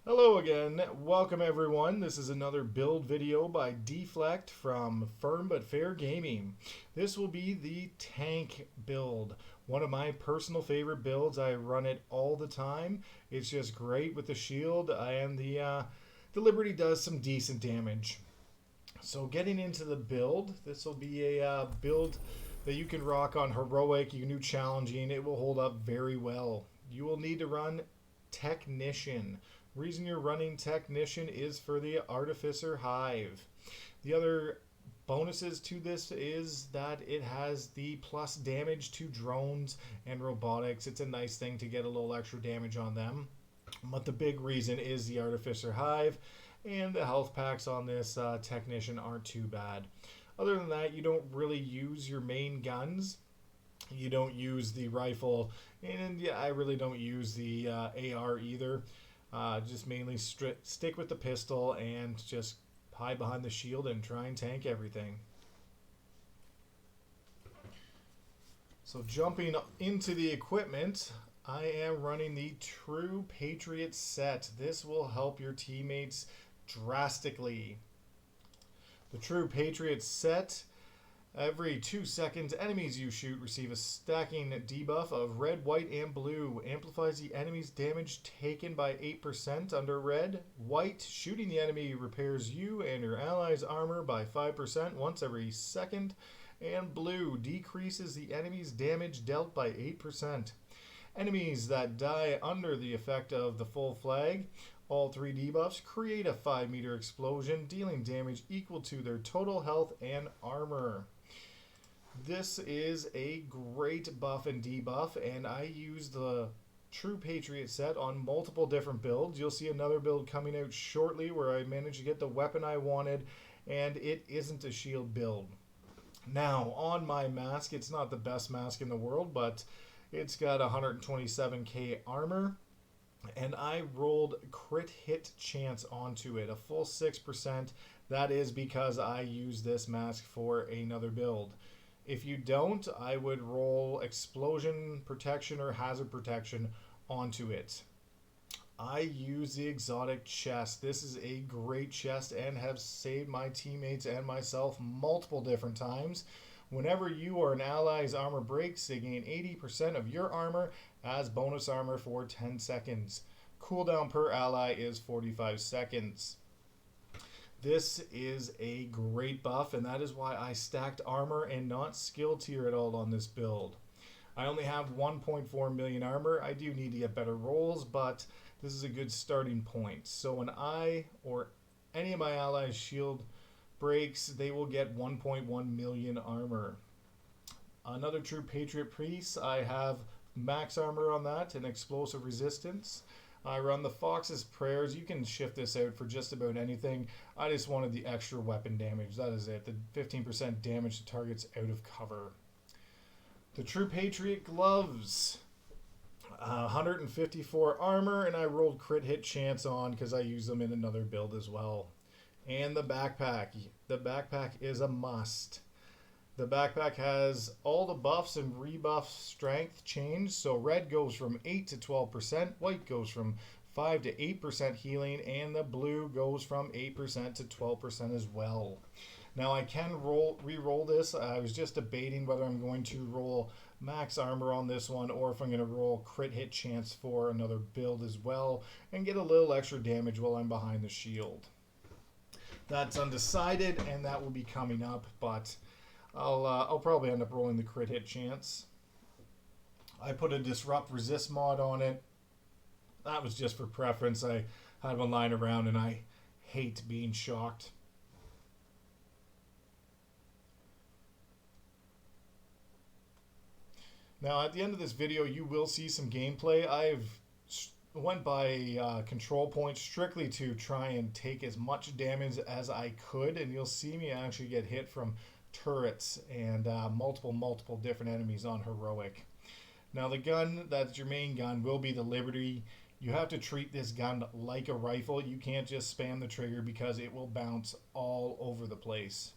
Hello again. Welcome everyone. This is another build video by Dflekd from Firm But Fair Gaming. This will be the tank build. One of my personal favorite builds. I run it all the time. It's just great with the shield and the Liberty does some decent damage. So getting into the build, this will be a build that you can rock on heroic, you can do challenging. It will hold up very well. You will need to run Technician. Reason you're running Technician is for the Artificer Hive. The other bonuses to this is that it has the plus damage to drones and robotics. It's a nice thing to get a little extra damage on them. But the big reason is the Artificer Hive, and the health packs on this Technician aren't too bad. Other than that, you don't really use your main guns. You don't use the rifle, and yeah, I really don't use the AR either. Just mainly stick with the pistol and just hide behind the shield and try and tank everything. So jumping into the equipment, I am running the True Patriot set. This will help your teammates drastically. The True Patriot set, every 2 seconds, enemies you shoot receive a stacking debuff of red, white, and blue. Amplifies the enemy's damage taken by 8% under red. White, shooting the enemy repairs you and your allies' armor by 5% once every second. And blue, decreases the enemy's damage dealt by 8%. Enemies that die under the effect of the full flag, all 3 debuffs, create a 5-meter explosion, dealing damage equal to their total health and armor. This is a great buff and debuff, and I use the True Patriot set on multiple different builds. You'll see another build coming out shortly where I managed to get the weapon I wanted, and it isn't a shield build. Now, on my mask, it's not the best mask in the world, but it's got 127k armor, and I rolled crit hit chance onto it, a full 6%. That is because I use this mask for another build. If you don't, I would roll explosion protection or hazard protection onto it. I use the exotic chest. This is a great chest and have saved my teammates and myself multiple different times. Whenever you or an ally's armor breaks, they gain 80% of your armor as bonus armor for 10 seconds. Cooldown per ally is 45 seconds. This is a great buff, and that is why I stacked armor and not skill tier at all on this build. I only have 1.4 million armor. I do need to get better rolls, but this is a good starting point. So when I or any of my allies' shield breaks, they will get 1.1 million armor. Another True Patriot piece, I have max armor on that and explosive resistance. I run the Fox's Prayers. You can shift this out for just about anything. I just wanted the extra weapon damage. That is it. The 15% damage to targets out of cover. The True Patriot gloves. 154 armor, and I rolled crit hit chance on because I use them in another build as well. And the backpack. The backpack is a must. The backpack has all the buffs and rebuff strength change. So red goes from 8 to 12%, white goes from 5 to 8% healing, and the blue goes from 8% to 12% as well. Now I can re-roll this. I was just debating whether I'm going to roll max armor on this one or if I'm going to roll crit hit chance for another build as well and get a little extra damage while I'm behind the shield. That's undecided, and that will be coming up, but I'll probably end up rolling the crit hit chance. I put a disrupt resist mod on it. That was just for preference. I had one lying around and I hate being shocked. Now at the end of this video you will see some gameplay. I've went by control points strictly to try and take as much damage as I could, and you'll see me actually get hit from turrets and multiple different enemies on heroic. Now the gun that's your main gun will be the Liberty. You have to treat this gun like a rifle. You can't just spam the trigger because it will bounce all over the place.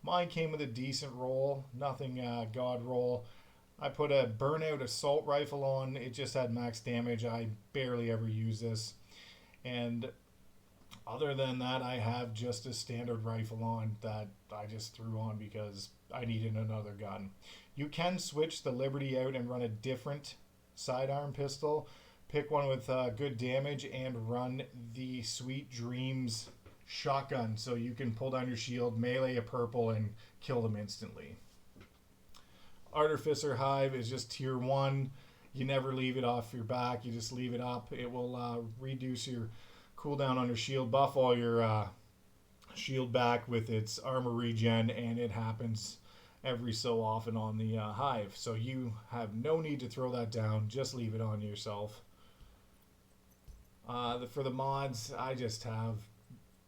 Mine came with a decent roll, nothing god roll. I put a burnout assault rifle on. It just had max damage. I barely ever use this. And other than that, I have just a standard rifle on that I just threw on because I needed another gun. You can switch the Liberty out and run a different sidearm pistol. Pick one with good damage and run the Sweet Dreams shotgun so you can pull down your shield, melee a purple, and kill them instantly. Artificer Hive is just tier 1. You never leave it off your back. You just leave it up. It will reduce your cooldown on your shield, buff all your shield back with its armor regen, and it happens every so often on the Hive. So you have no need to throw that down. Just leave it on yourself. For the mods, I just have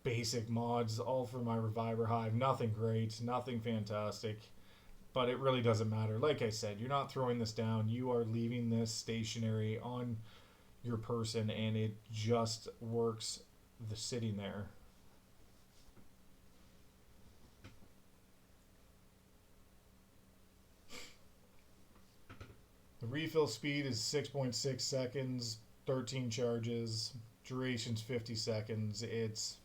basic mods, all for my Reviver Hive. Nothing great, nothing fantastic, but it really doesn't matter. Like I said, you're not throwing this down. You are leaving this stationary on your person, and it just works sitting there. The refill speed is 6.6 seconds, 13 charges, duration's 50 seconds. It's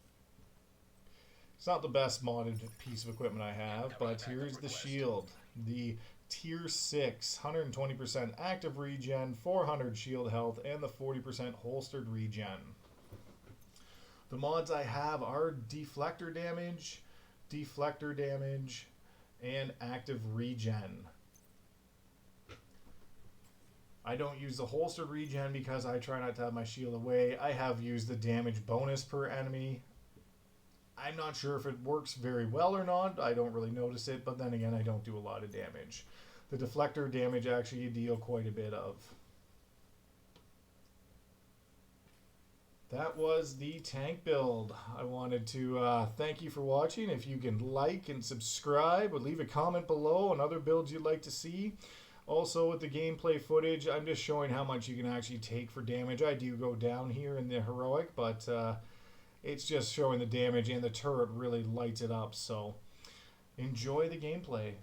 not the best modded piece of equipment I have, but here's the shield. The tier 6, 120% active regen, 400 shield health, and the 40% holstered regen. The mods I have are deflector damage, and active regen. I don't use the holstered regen because I try not to have my shield away. I have used the damage bonus per enemy. I'm not sure if it works very well or not. I don't really notice it, but then again, I don't do a lot of damage. The deflector damage actually you deal quite a bit of. That was the tank build. I wanted to thank you for watching. If you can like and subscribe or leave a comment below on other builds you'd like to see. Also, with the gameplay footage, I'm just showing how much you can actually take for damage. I do go down here in the heroic, but it's just showing the damage, and the turret really lights it up. So enjoy the gameplay.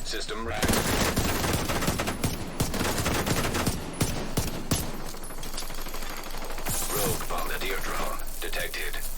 System rack. Rogue bombardier drone detected.